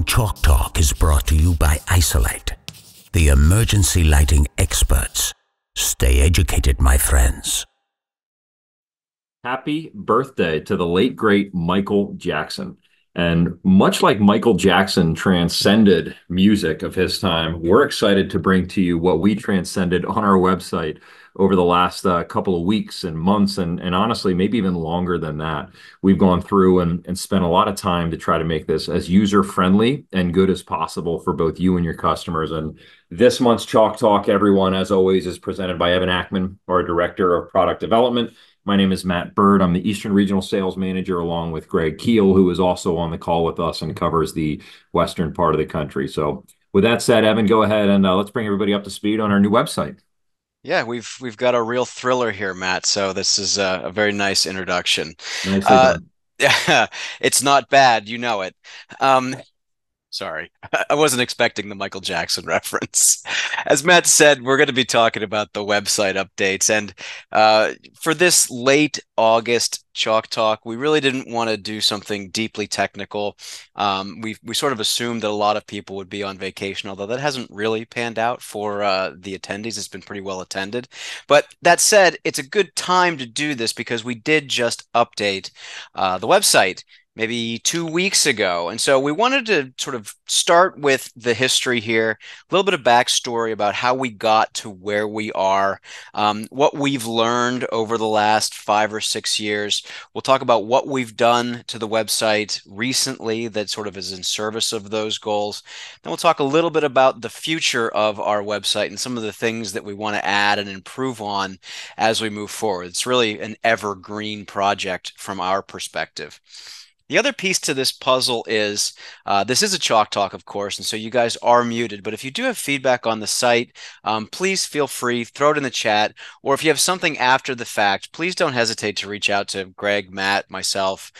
Chalk Talk is brought to you by Isolite, the emergency lighting experts. Stay educated, my friends. Happy birthday to the late, great Michael Jackson. And much like Michael Jackson transcended music of his time, we're excited to bring to you what we transcended on our website over the last couple of weeks and months, and honestly, maybe even longer than that. We've gone through and spent a lot of time to try to make this as user-friendly and good as possible for both you and your customers. And this month's Chalk Talk, everyone, as always, is presented by Evan Ackman, our Director of Product Development. My name is Matt Bird. I'm the Eastern Regional Sales Manager, along with Greg Keel, who is also on the call with us and covers the western part of the country. So with that said, Evan, go ahead and let's bring everybody up to speed on our new website. Yeah, we've got a real thriller here, Matt. So this is a very nice introduction. Nicely Uh, done. yeah, it's not bad, you know it. Um, Sorry, I wasn't expecting the Michael Jackson reference. As Matt said, we're going to be talking about the website updates. And for this late August Chalk Talk, we really didn't want to do something deeply technical. We sort of assumed that a lot of people would be on vacation, although that hasn't really panned out for the attendees. It's been pretty well attended. But that said, it's a good time to do this because we did just update the website maybe 2 weeks ago. And so we wanted to sort of start with the history here, a little bit of backstory about how we got to where we are, what we've learned over the last 5 or 6 years. We'll talk about what we've done to the website recently that sort of is in service of those goals. Then we'll talk a little bit about the future of our website and some of the things that we want to add and improve on as we move forward. It's really an evergreen project from our perspective. The other piece to this puzzle is this is a Chalk Talk, of course, and so you guys are muted. But if you do have feedback on the site, please feel free, throw it in the chat. Or if you have something after the fact, please don't hesitate to reach out to Greg, Matt, myself,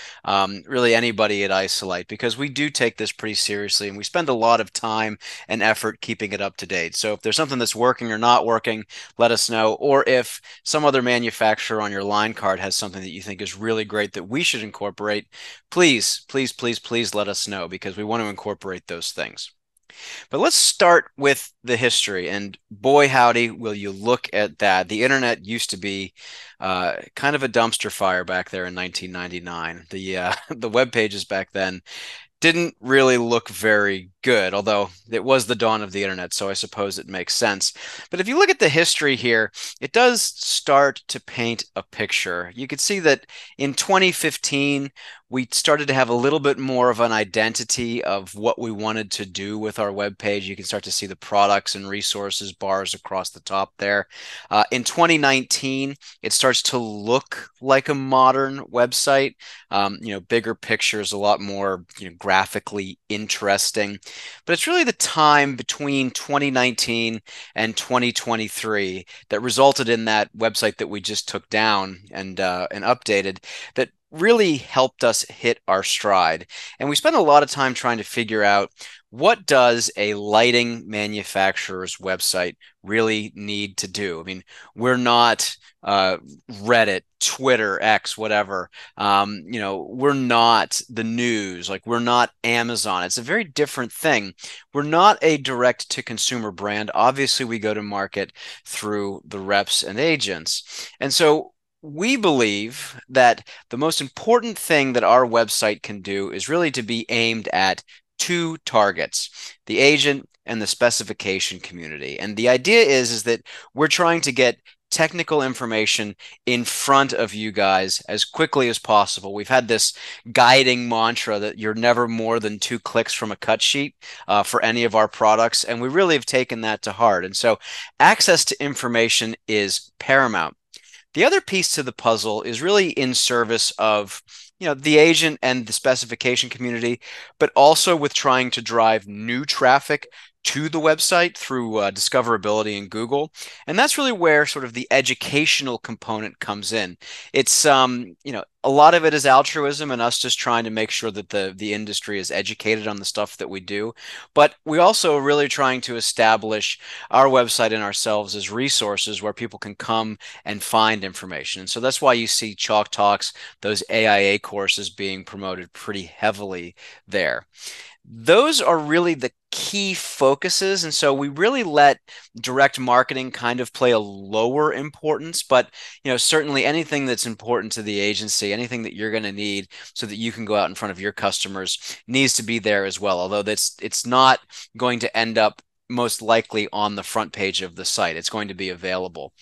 really anybody at Isolite, because we do take this pretty seriously and we spend a lot of time and effort keeping it up to date. So if there's something that's working or not working, let us know. Or if some other manufacturer on your line card has something that you think is really great that we should incorporate, please, please, please, please let us know because we want to incorporate those things. But let's start with the history. And boy, howdy, will you look at that. The internet used to be kind of a dumpster fire back there in 1999. The web pages back then didn't really look very good, although it was the dawn of the internet, so I suppose it makes sense. But if you look at the history here, it does start to paint a picture. You could see that in 2015, we started to have a little bit more of an identity of what we wanted to do with our web page. You can start to see the products and resources bars across the top there. In 2019, it starts to look like a modern website. Bigger pictures, a lot more, graphically interesting. But it's really the time between 2019 and 2023 that resulted in that website that we just took down and updated that really helped us hit our stride. And we spent a lot of time trying to figure out what does a lighting manufacturer's website really need to do? I mean, we're not Reddit, Twitter, X, whatever. We're not the news, like we're not Amazon. It's a very different thing. We're not a direct to consumer brand. Obviously, we go to market through the reps and agents. And so we believe that the most important thing that our website can do is really to be aimed at two targets, the agent and the specification community. And the idea is that we're trying to get technical information in front of you guys as quickly as possible. We've had this guiding mantra that you're never more than 2 clicks from a cut sheet for any of our products. And we really have taken that to heart. And so access to information is paramount. The other piece to the puzzle is really in service of the agent and the specification community, but also with trying to drive new traffic to the website through discoverability in Google. And that's really where sort of the educational component comes in. It's, a lot of it is altruism and us just trying to make sure that the industry is educated on the stuff that we do. But we also are really trying to establish our website and ourselves as resources where people can come and find information. And so that's why you see Chalk Talks, those AIA courses being promoted pretty heavily there. those are really the key focuses. And so we really let direct marketing kind of play a lower importance, but certainly anything that's important to the agency, anything that you're going to need so that you can go out in front of your customers needs to be there as well. Although it's not going to end up most likely on the front page of the site. It's going to be available.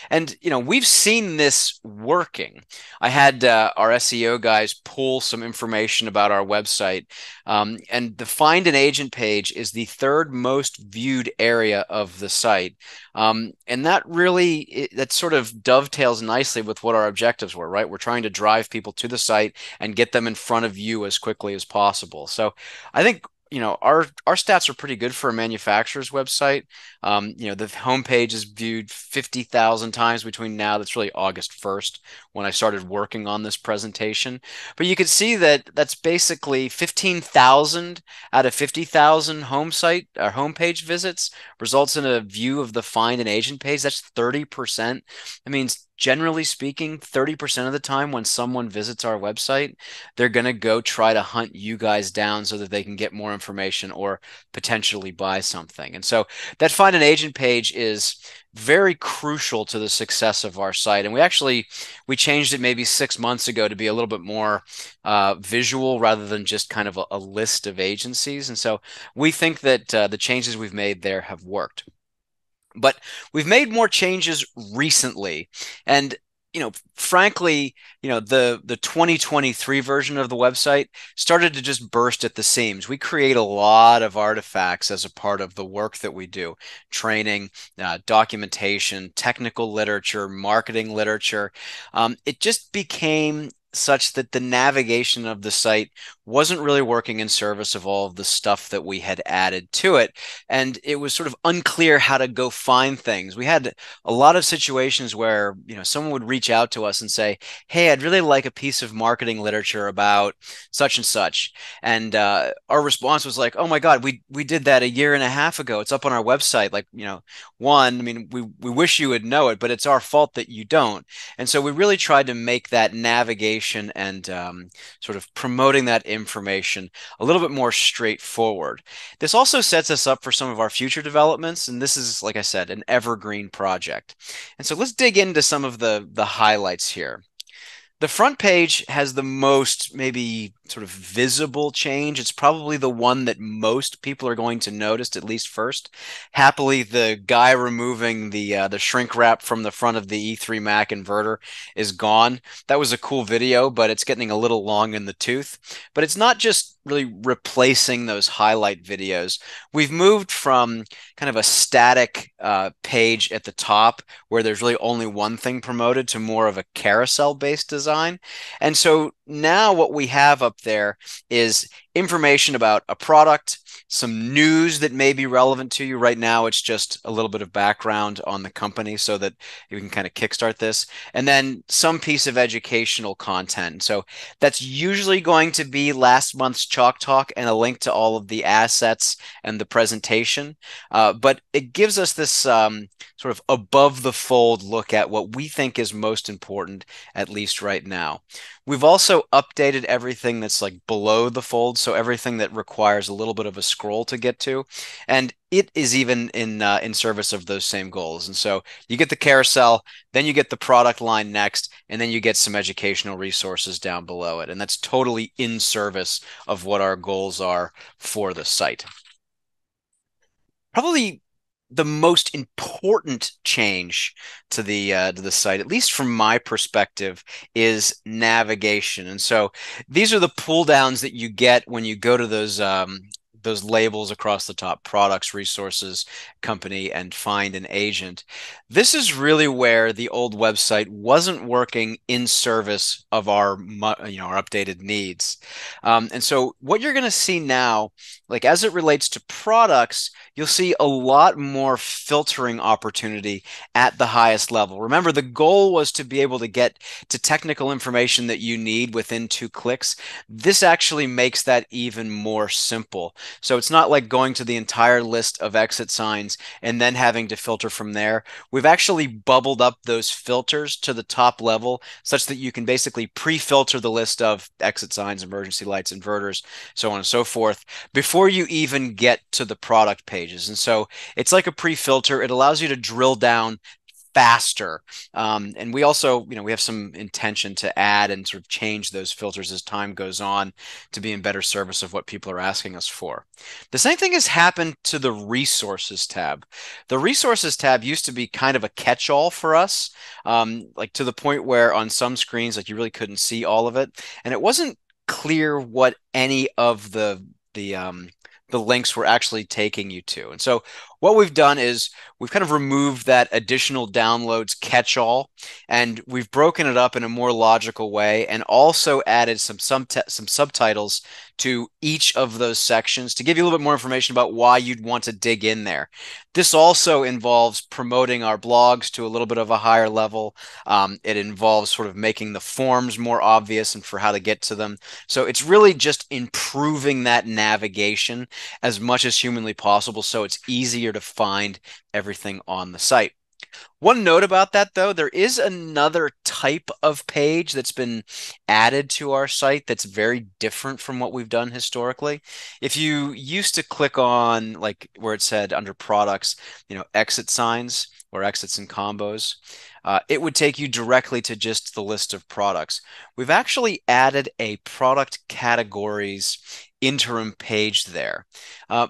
And, we've seen this working. I had our SEO guys pull some information about our website. And the Find an Agent page is the third most viewed area of the site. And that sort of dovetails nicely with what our objectives were, right? We're trying to drive people to the site and get them in front of you as quickly as possible. So I think our stats are pretty good for a manufacturer's website. The homepage is viewed 50,000 times between now. That's really August 1st when I started working on this presentation. But you can see that that's basically 15,000 out of 50,000 homepage visits results in a view of the Find an Agent page. That's 30%. That means, generally speaking, 30% of the time when someone visits our website, they're going to go try to hunt you guys down so that they can get more information or potentially buy something. And so that Find an Agent page is very crucial to the success of our site. And we changed it maybe 6 months ago to be a little bit more visual rather than just kind of a list of agencies. And so we think that the changes we've made there have worked. But we've made more changes recently. And, frankly, the 2023 version of the website started to just burst at the seams. We create a lot of artifacts as a part of the work that we do: training, documentation, technical literature, marketing literature. It just became such that the navigation of the site wasn't really working in service of all of the stuff that we had added to it. And it was sort of unclear how to go find things. We had a lot of situations where, someone would reach out to us and say, hey, I'd really like a piece of marketing literature about such and such. And our response was like, oh my God, we did that a year and a half ago. It's up on our website. Like, we wish you would know it, but it's our fault that you don't. And so we really tried to make that navigation and sort of promoting that information a little bit more straightforward. This also sets us up for some of our future developments, and this is, like I said, an evergreen project. And so let's dig into some of the highlights here. The front page has the most maybe sort of visible change. It's probably the one that most people are going to notice, at least first. Happily, the guy removing the shrink wrap from the front of the E3 Mac inverter is gone. That was a cool video, but it's getting a little long in the tooth. But it's not just really replacing those highlight videos. We've moved from kind of a static page at the top where there's really only one thing promoted to more of a carousel-based design. And so now what we have up there is information about a product, some news that may be relevant to you. Right now, it's just a little bit of background on the company so that you can kind of kickstart this, and then some piece of educational content. So that's usually going to be last month's Chalk Talk and a link to all of the assets and the presentation. But it gives us this sort of above the fold look at what we think is most important, at least right now. We've also updated everything that's like below the fold, so everything that requires a little bit of a scroll to get to, and it is even in service of those same goals. And so you get the carousel, then you get the product line next, and then you get some educational resources down below it, and that's totally in service of what our goals are for the site. Probably the most important change to the site, at least from my perspective, is navigation. And so these are the pull downs that you get when you go to those labels across the top: products, resources, company, and Find an Agent. This is really where the old website wasn't working in service of our updated needs. And so what you're going to see now, like as it relates to products, you'll see a lot more filtering opportunity at the highest level. Remember, the goal was to be able to get to technical information that you need within 2 clicks. This actually makes that even more simple. So it's not like going to the entire list of exit signs and then having to filter from there. We've actually bubbled up those filters to the top level such that you can basically pre-filter the list of exit signs, emergency lights, inverters, so on and so forth, before you even get to the product pages. And so it's like a pre-filter. It allows you to drill down faster. And we also, we have some intention to add and sort of change those filters as time goes on to be in better service of what people are asking us for. The same thing has happened to the resources tab. The resources tab used to be kind of a catch-all for us, like to the point where on some screens, like you really couldn't see all of it. And it wasn't clear what any of the links were actually taking you to. And so what we've done is we've kind of removed that additional downloads catch-all, and we've broken it up in a more logical way and also added some subtitles to each of those sections to give you a little bit more information about why you'd want to dig in there. This also involves promoting our blogs to a little bit of a higher level. It involves sort of making the forms more obvious and for how to get to them. So it's really just improving that navigation as much as humanly possible so it's easier to find everything on the site. One note about that, though, there is another type of page that's been added to our site that's very different from what we've done historically. If you used to click on, like where it said under products, exit signs or exits and combos, it would take you directly to just the list of products. We've actually added a product categories interim page there.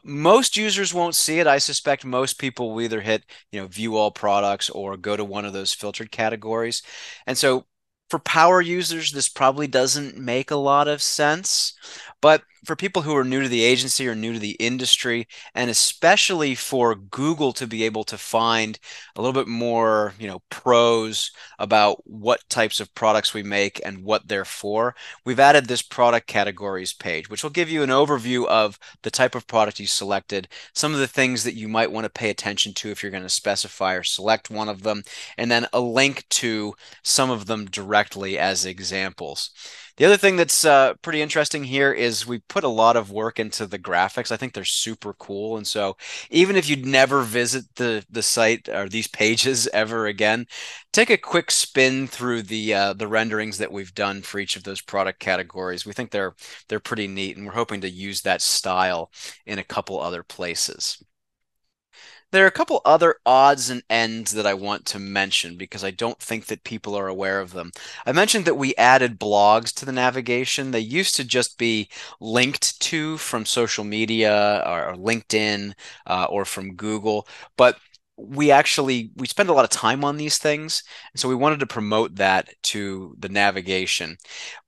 Most users won't see it. I suspect most people will either hit, view all products or go to one of those filtered categories. And so for power users, this probably doesn't make a lot of sense. But for people who are new to the agency or new to the industry, and especially for Google to be able to find a little bit more, pros about what types of products we make and what they're for, we've added this product categories page, which will give you an overview of the type of product you selected, some of the things that you might want to pay attention to if you're going to specify or select one of them, and then a link to some of them directly as examples. The other thing that's pretty interesting here is we put a lot of work into the graphics. I think they're super cool. And so even if you'd never visit the site or these pages ever again, take a quick spin through the renderings that we've done for each of those product categories. We think they're pretty neat, and we're hoping to use that style in a couple other places. There are a couple other odds and ends that I want to mention because I don't think that people are aware of them. I mentioned that we added blogs to the navigation. They used to just be linked to from social media or LinkedIn or from Google, but we spend a lot of time on these things, and so we wanted to promote that to the navigation.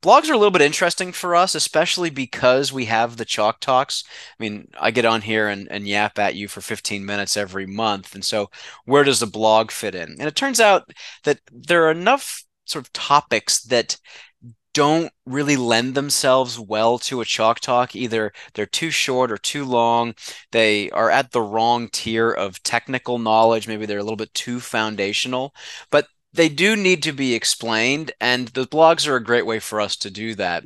Blogs are a little bit interesting for us, especially because we have the Chalk Talks. I mean, I get on here and yap at you for 15 minutes every month, and so where does the blog fit in? And it turns out that there are enough sort of topics that don't really lend themselves well to a Chalk Talk. Either they're too short or too long. They are at the wrong tier of technical knowledge. Maybe they're a little bit too foundational, but they do need to be explained, and the blogs are a great way for us to do that.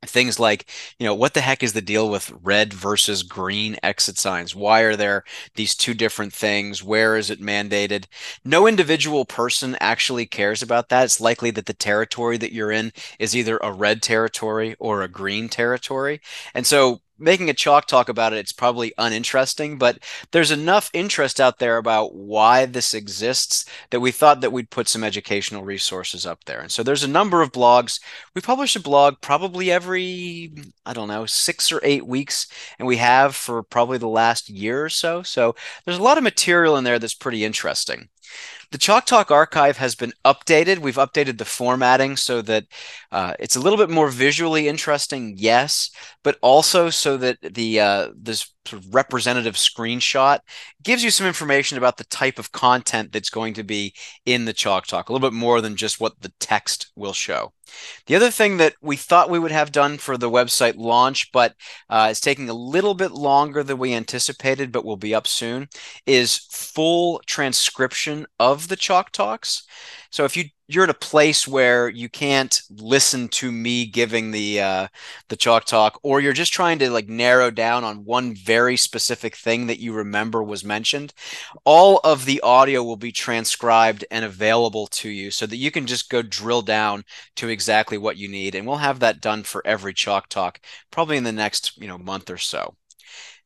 Things like, what the heck is the deal with red versus green exit signs? Why are there these two different things? Where is it mandated? No individual person actually cares about that. It's likely that the territory that you're in is either a red territory or a green territory. And so making a Chalk Talk about it, it's probably uninteresting, but there's enough interest out there about why this exists that we thought that we'd put some educational resources up there. And so there's a number of blogs. We publish a blog probably every, 6 or 8 weeks, and we have for probably the last year or so. So there's a lot of material in there that's pretty interesting. The Chalk Talk archive has been updated. We've updated the formatting so that it's a little bit more visually interesting, yes, but also so that this sort of representative screenshot gives you some information about the type of content that's going to be in the Chalk Talk, a little bit more than just what the text will show. The other thing that we thought we would have done for the website launch, but it's taking a little bit longer than we anticipated, but will be up soon, is full transcription of the Chalk Talks. So if you're at a place where you can't listen to me giving the chalk talk, or you're just trying to like narrow down on one very specific thing that you remember was mentioned, all of the audio will be transcribed and available to you so that you can just go drill down to exactly what you need. And we'll have that done for every chalk talk, probably in the next, month or so.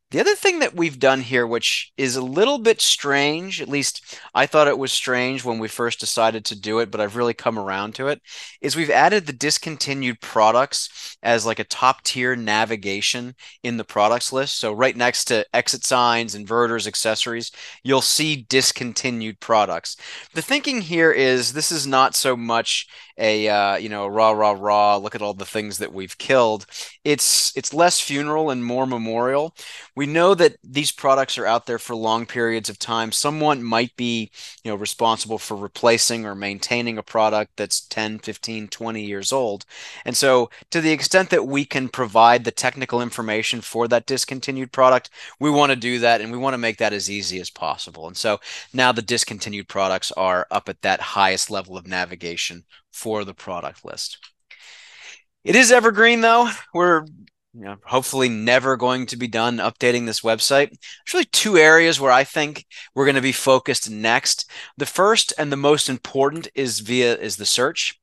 The other thing that we've done here, which is a little bit strange, at least I thought it was strange when we first decided to do it, but I've really come around to it, is we've added the discontinued products as like a top tier navigation in the products list. So right next to exit signs, inverters, accessories, you'll see discontinued products. The thinking here is this is not so much a rah, look at all the things that we've killed. It's less funeral and more memorial. We know that these products are out there for long periods of time. Someone might be, responsible for replacing or maintaining a product that's 10, 15, 20 years old. And so to the extent that we can provide the technical information for that discontinued product, we want to do that, and we want to make that as easy as possible. And so now the discontinued products are up at that highest level of navigation for the product list. It is evergreen, though. We're hopefully never going to be done updating this website. There's really two areas where I think we're going to be focused next. The first and the most important is the search.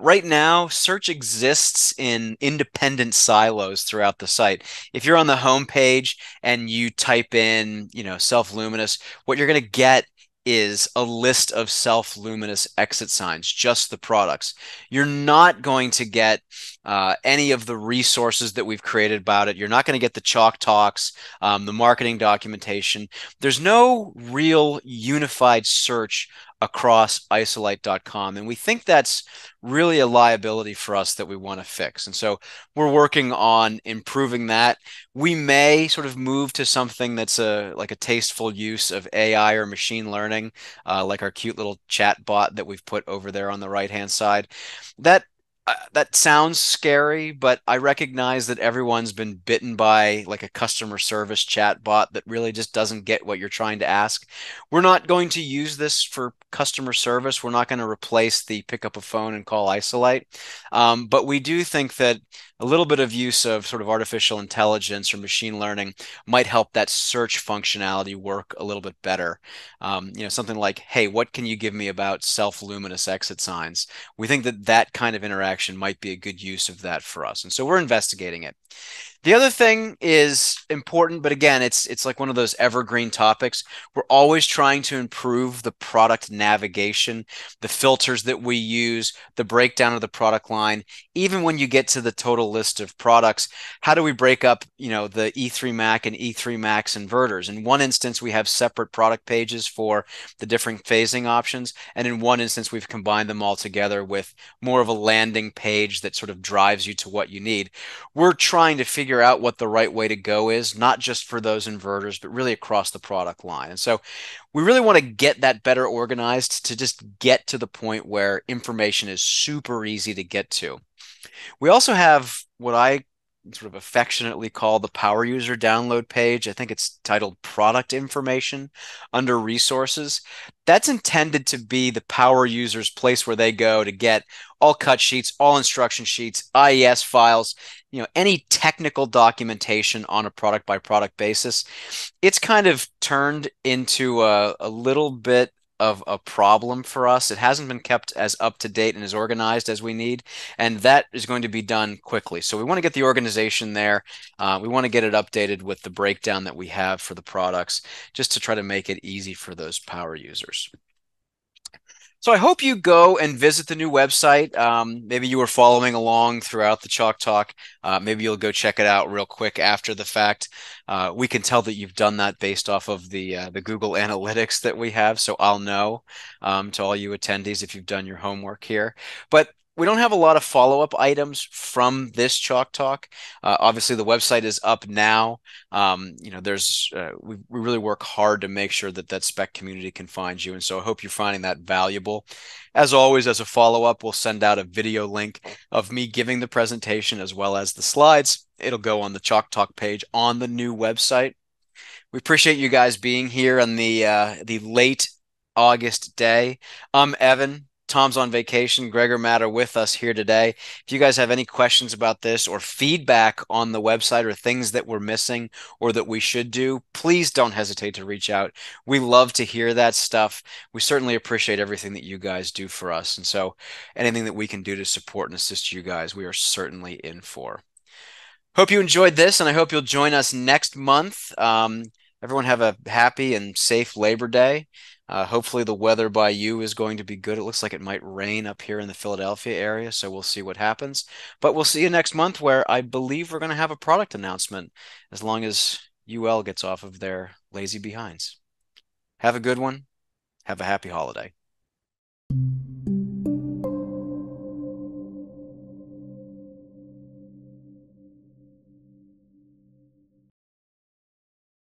Right now, search exists in independent silos throughout the site. If you're on the home page and you type in, self-luminous, what you're going to get is a list of self-luminous exit signs, just the products. You're not going to get any of the resources that we've created about it. You're not going to get the chalk talks, the marketing documentation. There's no real unified search across isolite.com. And we think that's really a liability for us that we want to fix. And so we're working on improving that. We may sort of move to something that's like a tasteful use of AI or machine learning, like our cute little chat bot that we've put over there on the right-hand side. That sounds scary, but I recognize that everyone's been bitten by like a customer service chat bot that really just doesn't get what you're trying to ask. We're not going to use this for customer service. We're not going to replace the pick up a phone and call Isolite. But we do think that a little bit of use of sort of artificial intelligence or machine learning might help that search functionality work a little bit better. Something like, hey, what can you give me about self-luminous exit signs? We think that that kind of interaction might be a good use of that for us. And so we're investigating it. The other thing is important, but again, it's like one of those evergreen topics. We're always trying to improve the product navigation, the filters that we use, the breakdown of the product line. Even when you get to the total list of products, how do we break up, the E3 Mac and E3 Max inverters? In one instance, we have separate product pages for the different phasing options. And in one instance, we've combined them all together with more of a landing page that sort of drives you to what you need. We're trying to figure out what the right way to go is, not just for those inverters, but really across the product line. And so we really want to get that better organized to just get to the point where information is super easy to get to. We also have what I sort of affectionately call the power user download page. I think it's titled product information under resources. That's intended to be the power user's place where they go to get all cut sheets, all instruction sheets, IES files, any technical documentation on a product by product basis. It's kind of turned into a little bit of a problem for us. It hasn't been kept as up to date and as organized as we need, and that is going to be done quickly. So we want to get the organization there. We want to get it updated with the breakdown that we have for the products, just to try to make it easy for those power users. So I hope you go and visit the new website. Maybe you were following along throughout the Chalk Talk. Maybe you'll go check it out real quick after the fact. We can tell that you've done that based off of the Google Analytics that we have. So I'll know to all you attendees if you've done your homework here. But we don't have a lot of follow-up items from this Chalk Talk. Obviously, the website is up now. We really work hard to make sure that spec community can find you, and so I hope you're finding that valuable. As always, as a follow-up, we'll send out a video link of me giving the presentation as well as the slides. It'll go on the Chalk Talk page on the new website. We appreciate you guys being here on the late August day. I'm Evan. Tom's on vacation. Greg or Matt are with us here today. If you guys have any questions about this or feedback on the website or things that we're missing or that we should do, please don't hesitate to reach out. We love to hear that stuff. We certainly appreciate everything that you guys do for us. And so anything that we can do to support and assist you guys, we are certainly in for. Hope you enjoyed this, and I hope you'll join us next month. Everyone have a happy and safe Labor Day. Hopefully the weather by you is going to be good. It looks like it might rain up here in the Philadelphia area, so we'll see what happens. But we'll see you next month, where I believe we're going to have a product announcement as long as UL gets off of their lazy behinds. Have a good one. Have a happy holiday.